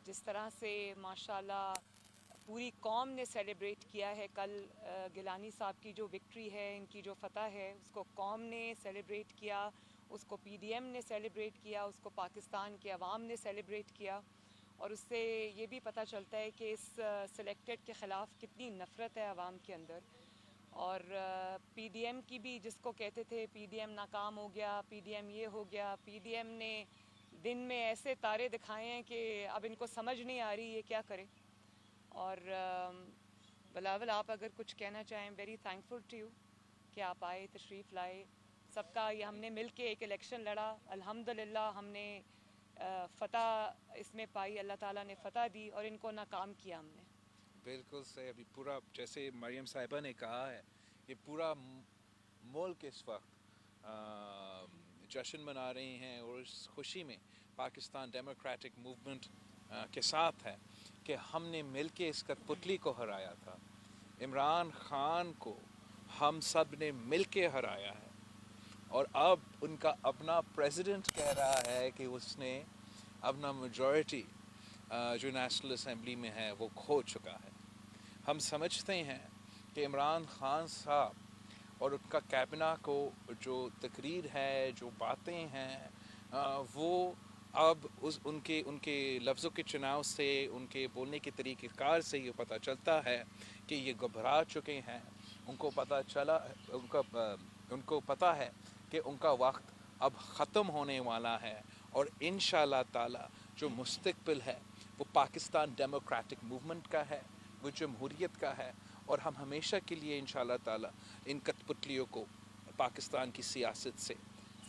جس طرح سے ماشاءاللہ پوری قوم نے سیلیبریٹ کیا ہے کل گیلانی صاحب کی جو وکٹری ہے، ان کی جو فتح ہے، اس کو قوم نے سیلیبریٹ کیا، اس کو پی ڈی ایم نے سیلیبریٹ کیا، اس کو پاکستان کے عوام نے سیلیبریٹ کیا، اور اس سے یہ بھی پتہ چلتا ہے کہ اس سلیکٹڈ کے خلاف کتنی نفرت ہے عوام کے اندر. اور پی ڈی ایم کی بھی، جس کو کہتے تھے پی ڈی ایم ناکام ہو گیا، پی ڈی ایم یہ ہو گیا، پی ڈی ایم نے دن میں ایسے تارے دکھائے ہیں کہ اب ان کو سمجھ نہیں آ رہی یہ کیا کرے. اور بلاول آپ اگر کچھ کہنا چاہیں، ویری تھینکفل ٹو یو کہ آپ آئے، تشریف لائے. سب کا یہ ہم نے مل کے ایک الیکشن لڑا، الحمدللہ ہم نے فتح اس میں پائی، اللہ تعالیٰ نے فتح دی اور ان کو ناکام کیا ہم نے. بالکل صحیح. ابھی پورا جیسے مریم صاحبہ نے کہا ہے، یہ پورا ملک اس وقت جشن منا رہے ہیں اور اس خوشی میں پاکستان ڈیموکریٹک موومنٹ کے ساتھ ہے کہ ہم نے مل کے اس کٹپتلی کو ہرایا تھا. عمران خان کو ہم سب نے مل کے ہرایا ہے، اور اب ان کا اپنا پریزیڈنٹ کہہ رہا ہے کہ اس نے اپنا میجورٹی جو نیشنل اسمبلی میں ہے وہ کھو چکا ہے. ہم سمجھتے ہیں کہ عمران خان صاحب اور ان کا کابینہ کو جو تقریر ہے، جو باتیں ہیں، وہ اب ان کے لفظوں کے چناؤ سے، ان کے بولنے کے طریقہ کار سے یہ پتہ چلتا ہے کہ یہ گھبرا چکے ہیں. ان کو پتہ ہے کہ ان کا وقت اب ختم ہونے والا ہے، اور انشاءاللہ تعالی جو مستقبل ہے وہ پاکستان ڈیموکریٹک موومنٹ کا ہے، وہ جمہوریت کا ہے، اور ہم ہمیشہ کے لیے انشاءاللہ تعالی ان کٹپتلیوں کو پاکستان کی سیاست سے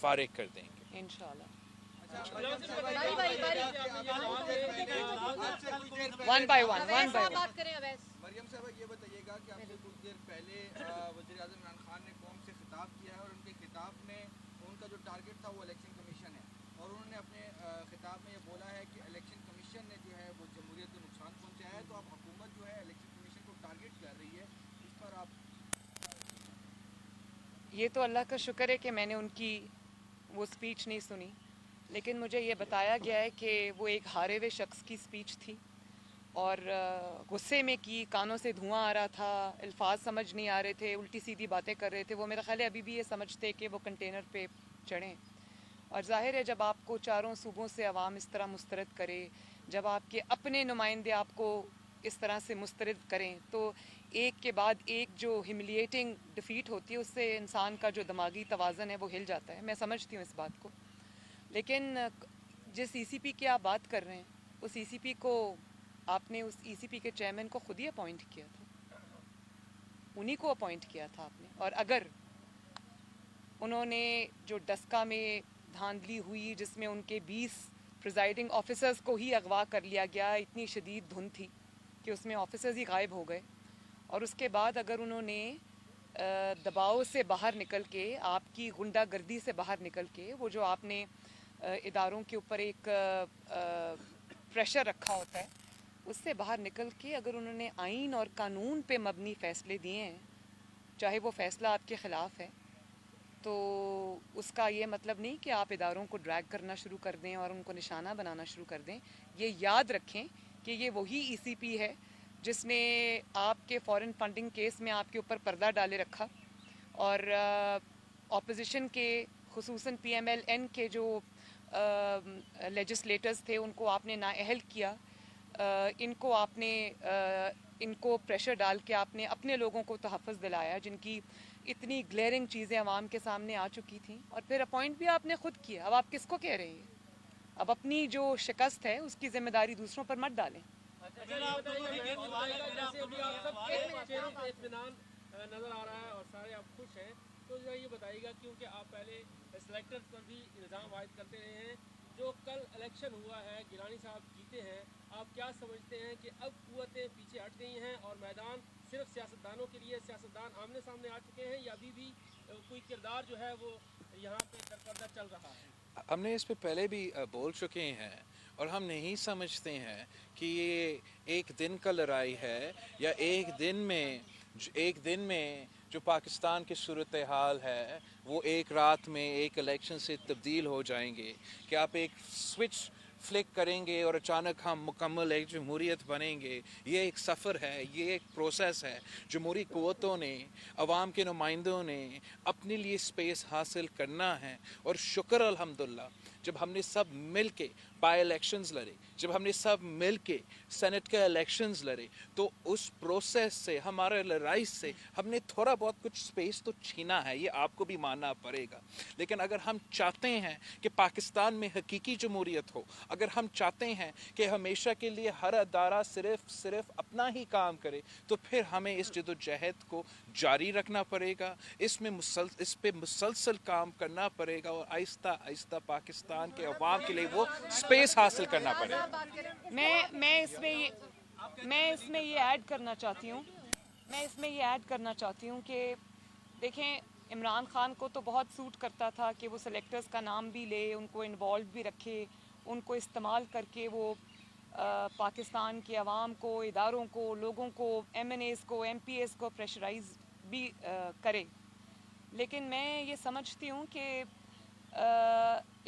فارغ کر دیں گے انشاءاللہ. ون بائی ون بات کریں. اویس مریم صاحبہ یہ بتائیے گا کہ آپ سے کچھ دیر پہلے وزیر اعظم عمران خان نے قوم سے خطاب کیا ہے، اور ان کے خطاب میں ان کا جو ٹارگٹ تھا وہ الیکشن کمیشن ہے، اور انہوں نے اپنے خطاب میں یہ بولا ہے کہ الیکشن کمیشن نے جو ہے وہ جمہوریت کو نقصان پہنچایا ہے. تو اب حکومت جو ہے الیکشن کمیشن کو ٹارگٹ کر رہی ہے، اس پر آپ؟ یہ تو اللہ کا شکر ہے کہ میں نے ان کی وہ اسپیچ نہیں سنی، لیکن مجھے یہ بتایا گیا ہے کہ وہ ایک ہارے ہوئے شخص کی اسپیچ تھی، اور غصے میں کی، کانوں سے دھواں آ رہا تھا، الفاظ سمجھ نہیں آ رہے تھے، الٹی سیدھی باتیں کر رہے تھے. وہ میرا خیال ہے ابھی بھی یہ سمجھتے کہ وہ کنٹینر پہ چڑھیں. اور ظاہر ہے جب آپ کو چاروں صوبوں سے عوام اس طرح مسترد کرے، جب آپ کے اپنے نمائندے آپ کو اس طرح سے مسترد کریں، تو ایک کے بعد ایک جو ہیملیٹنگ ڈیفیٹ ہوتی ہے، اس سے انسان کا جو دماغی توازن ہے وہ ہل جاتا ہے. میں سمجھتی ہوں اس بات کو، لیکن جس ای سی پی کی آپ بات کر رہے ہیں، اس ای سی پی کو آپ نے، اس ای سی پی کے چیئرمین کو خود ہی اپوائنٹ کیا تھا، انہی کو اپوائنٹ کیا تھا آپ نے. اور اگر انہوں نے جو ڈسکا میں دھاندلی ہوئی جس میں ان کے 20 پریزائڈنگ آفیسرز کو ہی اغوا کر لیا گیا، اتنی شدید دھند تھی کہ اس میں آفیسرز ہی غائب ہو گئے، اور اس کے بعد اگر انہوں نے دباؤ سے باہر نکل کے، آپ کی غنڈہ گردی سے باہر نکل کے، وہ جو آپ نے اداروں کے اوپر ایک پریشر رکھا ہوتا ہے، اس سے باہر نکل کے اگر انہوں نے آئین اور قانون پہ مبنی فیصلے دیے ہیں، چاہے وہ فیصلہ آپ کے خلاف ہے، تو اس کا یہ مطلب نہیں کہ آپ اداروں کو ڈریگ کرنا شروع کر دیں اور ان کو نشانہ بنانا شروع کر دیں. یہ یاد رکھیں کہ یہ وہی ای سی پی ہے جس نے آپ کے فارن فنڈنگ کیس میں آپ کے اوپر پردہ ڈالے رکھا، اور اپوزیشن کے، خصوصاً پی ایم ایل این کے جو لیجسلیٹرز تھے، ان کو آپ نے نااہل کیا. ان کو آپ نے ان کو پریشر ڈال کے آپ نے اپنے لوگوں کو تحفظ دلایا، جن کی اتنی گلیئرنگ چیزیں عوام کے سامنے آ چکی تھیں، اور پھر اپوائنٹ بھی آپ نے خود کیا. اب آپ کس کو کہہ رہے ہیں؟ اب اپنی جو شکست ہے اس کی ذمہ داری دوسروں پر مت ڈالیں. نظر آ رہا ہے اور سارے آپ خوش ہیں، تو جو ہے یہ بتائیے گا، کیونکہ آپ پہلے سلیکٹرز پر بھی الزام عائد کرتے رہے ہیں، جو کل الیکشن ہوا ہے، گیلانی صاحب جیتے ہیں، آپ کیا سمجھتے ہیں کہ اب قوتیں پیچھے ہٹ گئی ہیں اور میدان صرف سیاستدانوں کے لیے، سیاستدان آمنے سامنے آ چکے ہیں، یا ابھی بھی کوئی کردار جو ہے وہ یہاں پہ سرپردہ چل رہا ہے؟ ہم نے اس پہ پہلے بھی بول چکے ہیں، اور ہم نہیں سمجھتے ہیں کہ یہ ایک دن کا لڑائی ہے، یا ایک دن میں جو پاکستان کی صورتحال ہے وہ ایک رات میں ایک الیکشن سے تبدیل ہو جائیں گے، کہ آپ ایک سوئچ फ्लिक करेंगे और अचानक हम मुकम्मल एक जमहूरियत बनेंगे। ये एक सफ़र है, ये एक प्रोसेस है। जमहूरी क़ुव्वतों ने, अवाम के नुमाइंदों ने अपने लिए स्पेस हासिल करना है। और शुक्र अल्हम्दुलिल्लाह जब हमने सब मिल के बाई इलेक्शंस लड़े, जब हमने सब मिल के सेनेट के इलेक्शंस लड़े, तो उस प्रोसेस से, हमारे लड़ाई से हमने थोड़ा बहुत कुछ स्पेस तो छीना है, ये आपको भी मानना पड़ेगा। लेकिन अगर हम चाहते हैं कि पाकिस्तान में हकीकी जमहूरियत हो, अगर हम चाहते हैं कि हमेशा के लिए हर अदारा सिर्फ अपना ही काम करे, तो फिर हमें इस जदोजहद को जारी रखना पड़ेगा। इस पे मुसलसल काम करना पड़ेगा और आहिस्ता आहिस्ता पाकिस्तान के अवाम के लिए वो स्पेस हासिल करना पड़ेगा। मैं इसमें ये ऐड करना चाहती हूँ कि देखें, इमरान खान को तो बहुत सूट करता था कि वो सेलेक्टर्स का नाम भी ले, उनको इन्वॉल्व भी रखे, उनको इस्तेमाल करके वो पाकिस्तान के अवाम को, इदारों को, लोगों को, MNAs को, MPAs को प्रेशराइज भी करे। लेकिन मैं ये समझती हूँ कि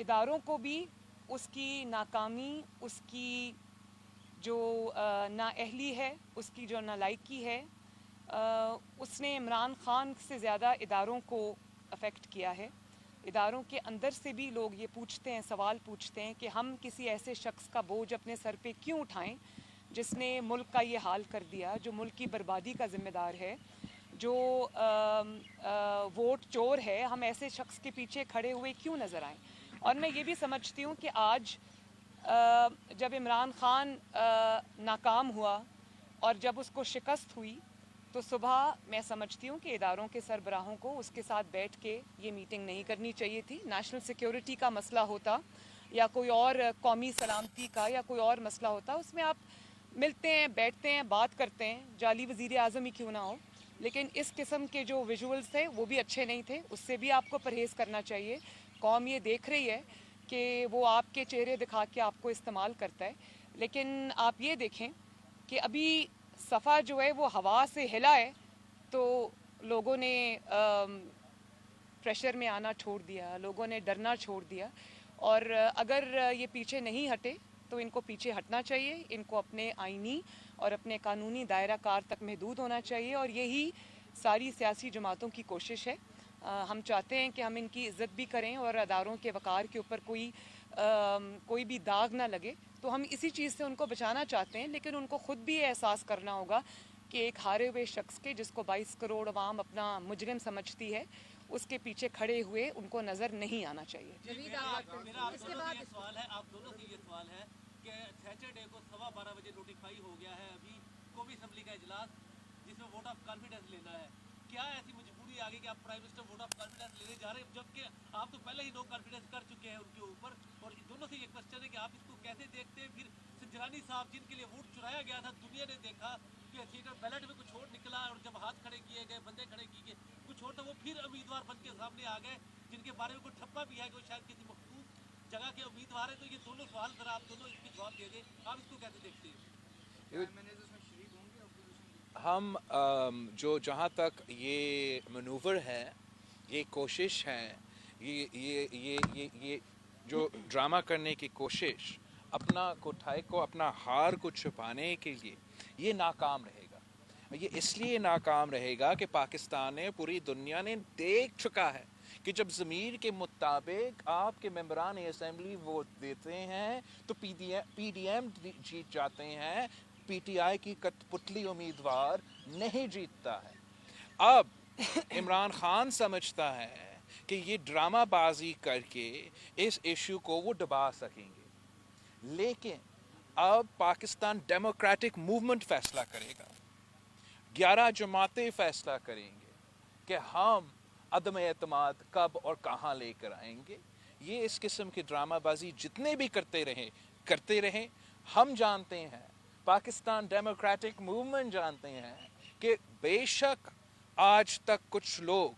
इदारों को भी उसकी नाकामी, उसकी जो नाअहली है, उसकी जो नालायकी है, उसने इमरान खान से ज़्यादा इदारों को अफेक्ट किया है। इदारों के अंदर से भी लोग ये पूछते हैं, सवाल पूछते हैं कि हम किसी ऐसे शख्स का बोझ अपने सर पे क्यों उठाएं जिसने मुल्क का ये हाल कर दिया, जो मुल्क की बर्बादी का ज़िम्मेदार है, जो वोट चोर है। हम ऐसे शख्स के पीछे खड़े हुए क्यों नज़र आएं? और मैं ये भी समझती हूँ कि आज जब इमरान खान नाकाम हुआ और जब उसको शिकस्त हुई, तो सुबह मैं समझती हूँ कि इदारों के सरबराहों को उसके साथ बैठ के ये मीटिंग नहीं करनी चाहिए थी। नेशनल सिक्योरिटी का मसला होता या कोई और कौमी सलामती का या कोई और मसला होता, उसमें आप मिलते हैं, बैठते हैं, बात करते हैं, जाली वज़ीर आज़म ही क्यों ना हो। लेकिन इस किस्म के जो विजुअल्स थे वो भी अच्छे नहीं थे, उससे भी आपको परहेज़ करना चाहिए। कौम ये देख रही है कि वो आपके चेहरे दिखा के आपको इस्तेमाल करता है। लेकिन आप ये देखें कि अभी सफ़ा जो है वो हवा से हिला है तो लोगों ने प्रेशर में आना छोड़ दिया, लोगों ने डरना छोड़ दिया। और अगर ये पीछे नहीं हटे तो इनको पीछे हटना चाहिए, इनको अपने आईनी और अपने कानूनी दायरा कार तक महदूद होना चाहिए। और यही सारी सियासी जमातों की कोशिश है। हम चाहते हैं कि हम इनकी इज़्ज़त भी करें और अदारों के वक़ार के ऊपर कोई भी दाग ना लगे, तो हम इसी चीज़ से उनको बचाना चाहते हैं। लेकिन उनको ख़ुद भी ये एहसास करना होगा कि एक हारे हुए शख्स के, जिसको 22 करोड़ अवाम अपना मुजरिम समझती है, उसके पीछे खड़े हुए उनको नज़र नहीं आना चाहिए। मेरा आप दोनों से ये सवाल है कि सैटरडे को 12:15 बजे नोटिफाई हो गया है अभी कौमी असम्बली का इजलास, जिसमें वोट ऑफ कॉन्फिडेंस लेना है। क्या ऐसी मजबूरी आ गई कि आप prime minister vote of confidence लेने जा रहे हैं, जबकि आप तो पहले ही नो कॉन्फिडेंस कर चुके हैं उनके ऊपर? और दोनों से ये क्वेश्चन है कि आप इसको कैसे देखते हैं? फिर सिंजरानी साहब जिनके लिए वोट चुराया गया था, दुनिया ने देखा कि सीटर बैलेट में कुछ और निकला, और जब हाथ खड़े किए गए, बंदे खड़े किए गए कुछ और, तो वो फिर उम्मीदवार बन के सामने आ गए जिनके बारे में कोई ठप्पा भी है कि वो शायद किसी मखसूस जगह के उम्मीदवार है। तो ये दोनों सवाल जरा आप दोनों इसके जवाब दे दें, आप इसको कैसे देखते हैं? हम जो जहाँ तक ये मनूवर है, ये कोशिश है, ये जो ड्रामा करने की कोशिश, अपना कोठाई को, अपना हार को छुपाने के लिए, ये नाकाम रहेगा। ये इसलिए नाकाम रहेगा कि पाकिस्तान ने, पूरी दुनिया ने देख चुका है कि जब ज़मीर के मुताबिक आपके मेंबरान असेंबली वोट देते हैं तो PDM जीत जाते हैं, PTI की कठपुतली उम्मीदवार नहीं जीतता है। अब इमरान खान समझता है कि ये ड्रामाबाजी करके इस इशू को वो दबा सकेंगे, लेकिन अब पाकिस्तान डेमोक्रेटिक मूवमेंट फैसला करेगा, 11 जमातें फैसला करेंगे कि हम अदम एतमाद कब और कहाँ लेकर आएंगे। ये इस किस्म की ड्रामाबाजी जितने भी करते रहे। हम जानते हैं, पाकिस्तान डेमोक्रेटिक मूवमेंट जानते हैं कि बेशक आज तक कुछ लोग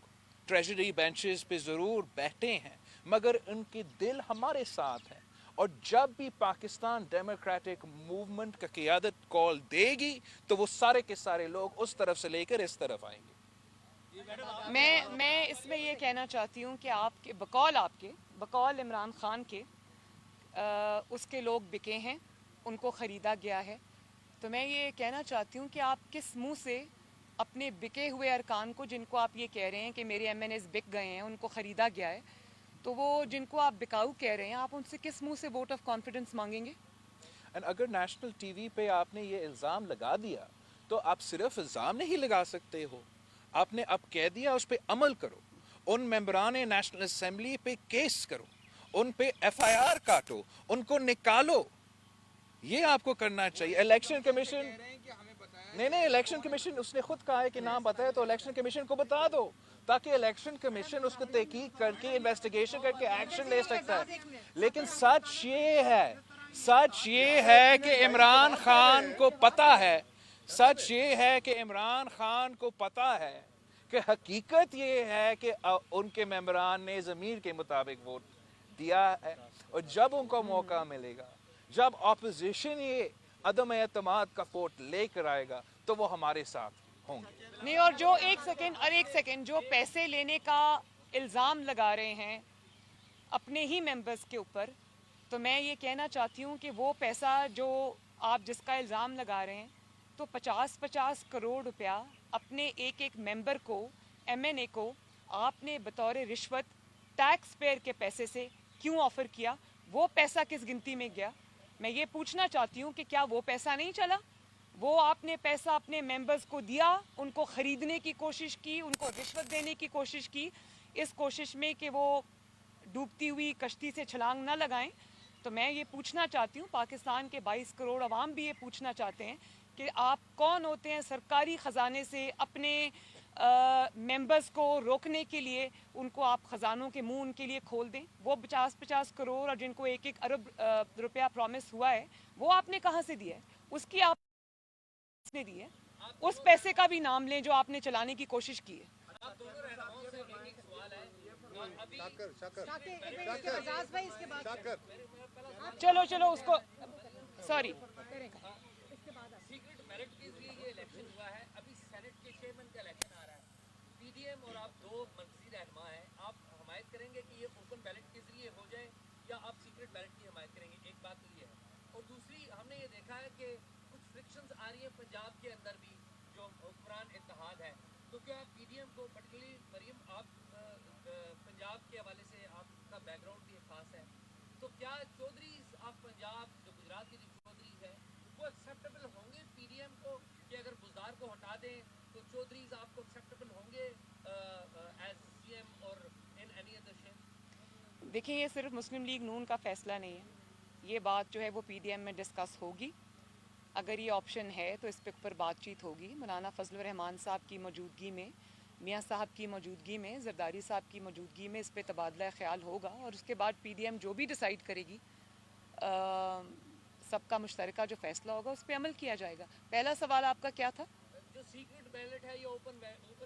ट्रेजरी बेंचेस पे ज़रूर बैठे हैं, मगर उनके दिल हमारे साथ हैं। और जब भी पाकिस्तान डेमोक्रेटिक मूवमेंट का क़ियादत कॉल देगी तो वो सारे के सारे लोग उस तरफ से लेकर इस तरफ आएंगे। मैं इसमें ये कहना चाहती हूँ कि बकौल इमरान खान के, उसके लोग बिके हैं, उनको ख़रीदा गया है। तो मैं ये कहना चाहती हूँ कि आप किस मुंह से अपने बिके हुए अरकान को, जिनको आप ये कह रहे हैं कि मेरे MNAs बिक गए हैं, उनको ख़रीदा गया है, तो वो जिनको आप बिकाऊ कह रहे हैं, आप उनसे किस मुंह से वोट ऑफ कॉन्फिडेंस मांगेंगे? एंड अगर नेशनल टीवी पे आपने ये इल्ज़ाम लगा दिया तो आप सिर्फ इल्ज़ाम नहीं लगा सकते हो, आपने अब कह दिया, उस पर अमल करो। उन मेंबरान नेशनल असेंबली पे केस करो, उन पे FIR काटो, उनको निकालो। ये आपको करना चाहिए। इलेक्शन कमीशन नहीं, इलेक्शन कमीशन उसने खुद कहा है कि नाम बताए, तो इलेक्शन कमीशन को बता दो ताकि इलेक्शन कमीशन उसको तहकीक करके इन्वेस्टिगेशन करके एक्शन ले सकता है। लेकिन सच ये है कि इमरान खान को पता है, सच ये है कि इमरान खान को पता है कि हकीकत ये है कि उनके मेंबरान ने ज़मीर के मुताबिक वोट दिया है, और जब उनको मौका मिलेगा, जब ऑपोजिशन ये अदम एतमाद का वोट लेकर आएगा, तो वो हमारे साथ होंगे। नहीं, और जो एक सेकंड जो पैसे लेने का इल्ज़ाम लगा रहे हैं अपने ही मेंबर्स के ऊपर, तो मैं ये कहना चाहती हूँ कि वो पैसा जो आप जिसका इल्ज़ाम लगा रहे हैं, तो 50-50 करोड़ रुपया अपने एक मेंबर को, MNA को आपने बतौर रिश्वत टैक्स पेयर के पैसे से क्यों ऑफ़र किया? वो पैसा किस गिनती में गया? मैं ये पूछना चाहती हूँ कि क्या वो पैसा नहीं चला? वो आपने पैसा अपने मेंबर्स को दिया, उनको ख़रीदने की कोशिश की, उनको रिश्वत देने की कोशिश की, इस कोशिश में कि वो डूबती हुई कश्ती से छलांग ना लगाएं। तो मैं ये पूछना चाहती हूँ, पाकिस्तान के 22 करोड़ अवाम भी ये पूछना चाहते हैं कि आप कौन होते हैं सरकारी ख़जाने से अपने मेंबर्स को रोकने के लिए, उनको आप ख़जानों के मुंह उनके लिए खोल दें। वो 50-50 करोड़ और जिनको 1-1 अरब रुपया प्रॉमिस हुआ है, वो आपने कहाँ से दिया है? उसकी आपने दी है, उस पैसे का भी नाम लें जो आपने चलाने की कोशिश की है। चलो उसको सॉरी। सीक्रेट बैलेट के लिए ये इलेक्शन हुआ है, अभी सेनेट के चेयरमैन का इलेक्शन आ रहा है। PDM और आप दो मंत्री रहनुमा हैं, आप हमायत करेंगे कि ये ओपन बैलेट के जरिए हो जाए या आप सीक्रेट बैलेट की हमायत करेंगे? एक बात तो ये है, और दूसरी हमने ये देखा है कि कुछ फ्रिक्शंस आ रही है पंजाब के अंदर भी जो हुक्मरान इत्तेहाद है, तो क्या PDM को पर्टिकुलरली मरीम आप पंजाब के हवाले से आपका बैकग्राउंड भी खास है, तो क्या चौधरी ऑफ पंजाब जो गुजरात के जो चौधरी है वो एक्सेप्टेबल होंगे PDM को, कि अगर बुजदार को हटा दें तो चौधरीज आपको एक्सेप्टेबल होंगे एज CM और इन एनी अदर शेप? देखिए, ये सिर्फ मुस्लिम लीग नून का फैसला नहीं है, ये बात जो है वो PDM में डिस्कस होगी। अगर ये ऑप्शन है तो इस पे ऊपर बातचीत होगी। मौलाना फजलुर रहमान साहब की मौजूदगी में, मियाँ साहब की मौजूदगी में, जरदारी साहब की मौजूदगी में इस पे तबादला ख्याल होगा, और उसके बाद PDM जो भी डिसाइड करेगी, सबका मुश्तरका जो फैसला होगा उस पर अमल किया जाएगा। पहला सवाल आपका क्या था? जो सीक्रेट बैलेट है ये ओपन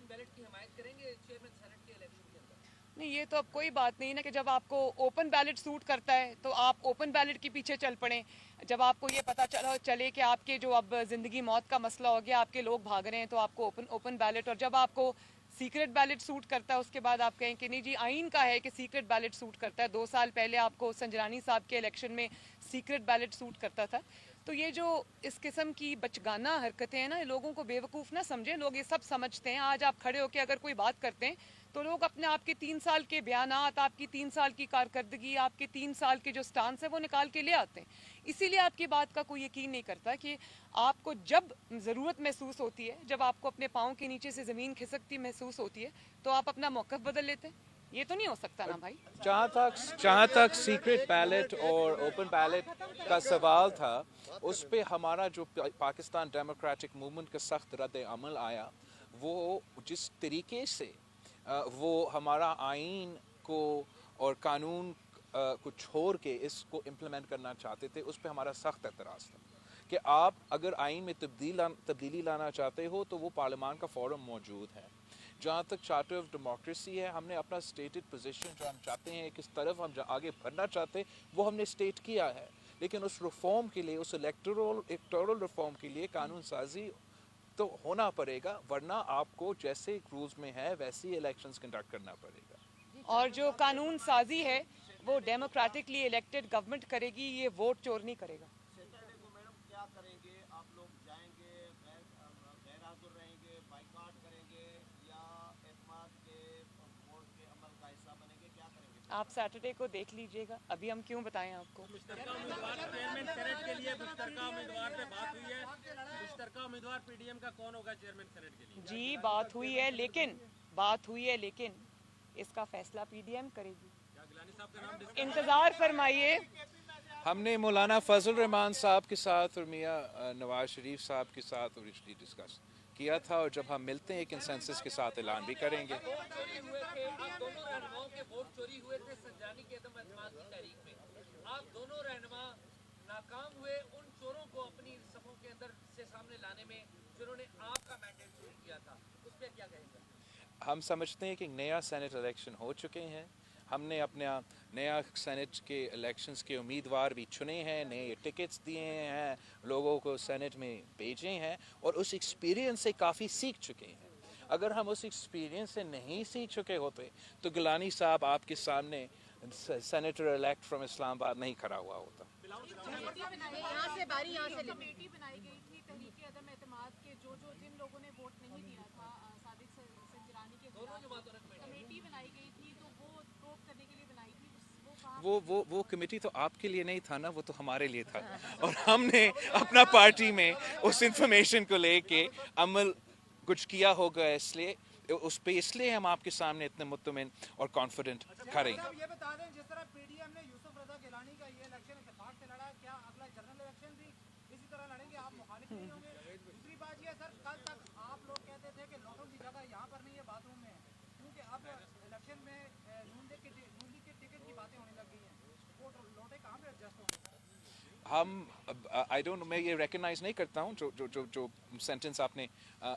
बैलेट की हमायत करेंगे चेयरमैन सेनेट के इलेक्शन के अंदर? नहीं, ये तो अब कोई बात नहीं ना कि जब आपको ओपन बैलेट सूट करता है तो आप ओपन बैलेट के पीछे चल पड़े। जब आपको ये पता चले कि आपके जो अब ज़िंदगी मौत का मसला हो गया, आपके लोग भाग रहे हैं, तो आपको ओपन बैलेट, और जब आपको सीक्रेट बैलेट सूट करता है उसके बाद आप कहें कि नहीं जी आइन का है कि सीक्रेट बैलेट सूट करता है। 2 साल पहले आपको संजरानी साहब के इलेक्शन में सीक्रेट बैलेट सूट करता था। तो ये जो इस किस्म की बचगाना हरकतें हैं ना, लोगों को बेवकूफ़ ना समझें, लोग ये सब समझते हैं। आज आप खड़े होकर अगर कोई बात करते हैं तो लोग अपने आपके 3 साल के बयानात, आपकी 3 साल की कारकर्दगी, आपके 3 साल के जो स्टांस है वो निकाल के ले आते हैं। इसीलिए आपकी बात का कोई यकीन नहीं करता कि आपको जब ज़रूरत महसूस होती है, जब आपको अपने पाँव के नीचे से ज़मीन खिसकती महसूस होती है, तो आप अपना मौक़िफ़ बदल लेते हैं। ये तो नहीं हो सकता ना भाई। जहाँ तक सीक्रेट बैलेट और ओपन बैलेट का सवाल था, उस पे हमारा जो पाकिस्तान डेमोक्रेटिक मूवमेंट का सख्त रद्द अमल आया, वो जिस तरीके से वो हमारा आइन को और कानून को छोड़ के इसको इम्प्लीमेंट करना चाहते थे, उस पे हमारा सख्त एतराज़ था कि आप अगर आइन में तब्दीली लाना चाहते हो तो वो पार्लियामान का फोरम मौजूद है। जहाँ तक चार्टर ऑफ डेमोक्रेसी है, हमने अपना स्टेटेड पोजीशन जो हम चाहते हैं, किस तरफ हम आगे बढ़ना चाहते हैं, वो हमने स्टेट किया है। लेकिन उस रिफॉर्म के लिए, उस इलेक्टोरल रिफॉर्म के लिए कानून साजी तो होना पड़ेगा, वरना आपको जैसे रूल्स में है वैसे ही इलेक्शंस कंडक्ट करना पड़ेगा। और जो कानून साजी है वो डेमोक्रेटिकली इलेक्टेड गवर्नमेंट करेगी, ये वोट चोर नहीं करेगा। सैटरडे को मैडम क्या करेंगे आप लोग? जाएंगे, गैर हाजिर रहेंगे, बाइकआउट करेंगे या एतमाद के वोट के अमल का हिस्सा बनेंगे, क्या करेंगे? आप सैटरडे को देख लीजिएगा, अभी हम क्यों बताएं आपको। मुश्तरका उम्मीदवार चेयरमैन सेनेट के लिए मुश्तरका उम्मीदवार पे बात हुई है। मुश्तरका उम्मीदवार पीडीएम का कौन होगा चेयरमैन सेनेट के लिए? जी बात हुई है, लेकिन इसका फैसला पीडीएम करेगी। क्या गिलानी साहब का नाम इंतजार फरमाइए। हमने मौलाना फजल रहमान साहब के साथ और मियाँ नवाज शरीफ साहब के साथ ओरिजिनली डिस्कस किया था, और जब हम मिलते हैं कंसेंसस के साथ ऐलान भी करेंगे। चोरी हुए थे, आप दोनों रहनुमाओं के वोट चोरी हुए थे संजानी के अदम एतमाद की तारीख में। आप दोनों रहनुमा नाकाम हुए उन चोरों को अपनी सफों के अंदर से सामने लाने में जिन्होंने आपका मैंडेट चोरी किया था, उस पर क्या कहेंगे? हम समझते हैं कि नया सेनेट इलेक्शन हो चुके हैं, हमने अपना नया सेनेट के इलेक्शंस के उम्मीदवार भी चुने हैं, नए टिकट्स दिए हैं, लोगों को सेनेट में भेजे हैं और उस एक्सपीरियंस से काफ़ी सीख चुके हैं। अगर हम उस एक्सपीरियंस से नहीं सीख चुके होते तो गिलानी साहब आपके सामने सेनेटर इलेक्ट फ्रॉम इस्लामाबाद नहीं खड़ा हुआ होता। यहाँ से बारी यहाँ से लेनी। कमेटी बनाई गई थी तहरीक अदम एतमाद के जिन लोगों ने वोट नहीं दिया था सादिक संजरानी के खिलाफ कमेटी बनाई गई थी, तो वो प्रोब करने के लिए बनाई थी। वो कमेटी तो आपके लिए नहीं था ना, वो तो हमारे लिए था, और हमने अपना पार्टी में उस इंफॉर्मेशन को लेके अमल कुछ किया होगा, इसलिए हम आपके सामने इतने मुतमिन और कॉन्फिडेंट खड़े हैं। ये बता दें, जिस तरह पीडीएम ने यूसुफ रजा गिलानी का ये इलेक्शन इत्तेफाक से लड़ा, क्या अगला जनरल इलेक्शन भी इसी तरह लड़ेंगे? आप मुखालिफ नहीं होंगे? दूसरी बात ये सर, कल तक आप लोग कहते थे कि लोटों की जगह यहाँ पर नहीं है, बाथरूम में है, क्योंकि अब इलेक्शन में नून लीग के टिकट की बातें होने लग गई हैं, वो लोटे कहाँ पे एडजस्ट होंगे? मैं ये रिकग्नाइज नहीं करता हूँ जो सेंटेंस आपने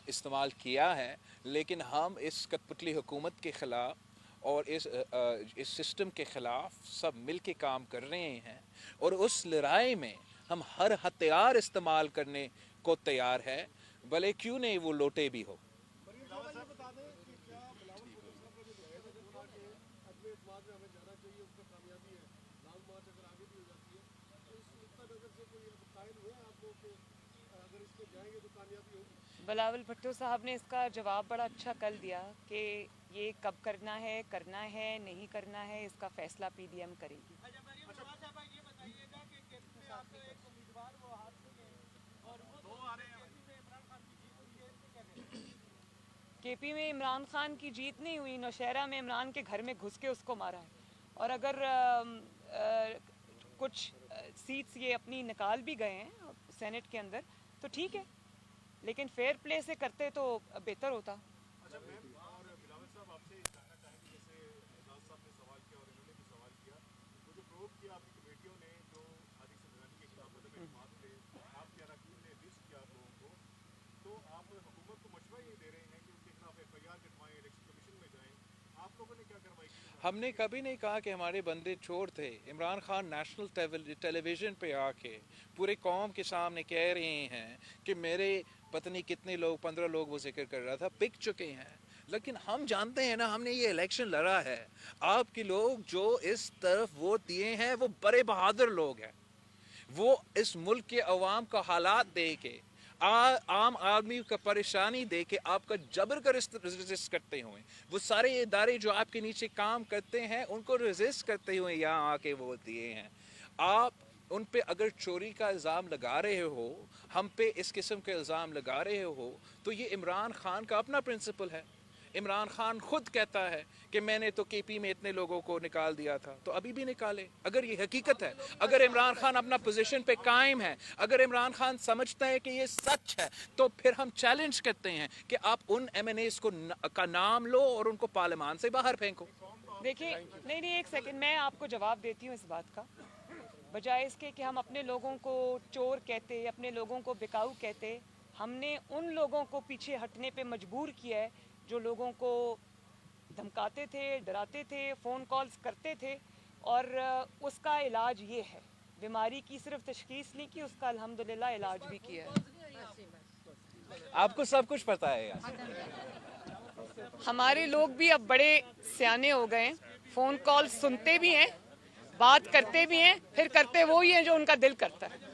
इस्तेमाल किया है, लेकिन हम इस कठपुतली हुकूमत के ख़िलाफ़ और इस सिस्टम के ख़िलाफ़ सब मिल के काम कर रहे हैं, और उस लड़ाई में हम हर हथियार इस्तेमाल करने को तैयार है, भले क्यों नहीं वो लोटे भी हो। बिलावल भुट्टो साहब ने इसका जवाब बड़ा अच्छा कल दिया कि ये कब करना है नहीं करना है, इसका फैसला पीडीएम करेगी। केपी में इमरान खान की जीत नहीं हुई, नौशहरा में इमरान के घर में घुस के उसको मारा है, और अगर कुछ सीट्स ये अपनी निकाल भी गए हैं सेनेट के अंदर तो ठीक है, लेकिन फेयर प्ले से करते तो बेहतर होता। अच्छा मैम, और बिलावल साहब आपसे जानना चाहेंगे, जैसे एजाज साहब ने सवाल किया और इन्होंने भी सवाल किया, वो जो प्रोब किया आपकी कमेटियों ने जो सादिक संजरानी के खिलाफ अदम एतमाद पे आपके अरकान ने लिस्ट किया आप लोगों को, तो आप हुकूमत को मशवरा ये दे रहे हैं कि उनके खिलाफ एफआईआर कटवाएं, इलेक्शन कमीशन में जाएं, आप लोगों ने क्या कार्रवाई की? हमने कभी नहीं कहा कि हमारे बंदे चोर थे। इमरान खान नेशनल टेलीविज़न पे आके पूरे कौम के सामने कह रहे हैं कि मेरे पता नहीं कितने लोग, 15 लोग वो जिक्र कर रहा था, बिक चुके हैं। लेकिन हम जानते हैं ना, हमने ये इलेक्शन लड़ा है। आपके लोग जो इस तरफ वोट दिए हैं वो बड़े बहादुर लोग हैं, वो इस मुल्क के अवाम का हालात दे के, आम आदमी का परेशानी दे के आपका जबर कर रेजिस्ट करते हुए, वो सारे इदारे जो आपके नीचे काम करते हैं उनको रेजिस्ट करते हुए यहाँ आके वोट दिए हैं। आप उन पे अगर चोरी का इल्ज़ाम लगा रहे हो, हम पे इस किस्म के इल्ज़ाम लगा रहे हो, तो ये इमरान खान का अपना प्रिंसिपल है। इमरान खान खुद कहता है कि मैंने तो केपी में इतने लोगों को निकाल दिया था, तो अभी भी निकाले। अगर ये हकीकत है, अगर इमरान खान अपना पोजीशन पे कायम है, अगर इमरान खान समझता है कि ये सच है, तो फिर हम चैलेंज करते हैं कि आप उन MNAs का नाम लो और उनको पार्लियामान से बाहर फेंको। देखिए, नहीं एक सेकंड, मैं आपको जवाब देती हूँ इस बात का। बजाय इसके कि हम अपने लोगों को चोर कहते, अपने लोगों को बिकाऊ कहते, हमने उन लोगों को पीछे हटने पे मजबूर किया है जो लोगों को धमकाते थे, डराते थे, फ़ोन कॉल्स करते थे, और उसका इलाज ये है। बीमारी की सिर्फ तशखीस नहीं की, उसका अल्हम्दुलिल्लाह इलाज भी किया है। आपको सब कुछ पता है यार। हमारे लोग भी अब बड़े सियाने हो गए हैं, फ़ोन कॉल सुनते भी हैं बात करते भी हैं, फिर करते वो ही हैं जो उनका दिल करता है।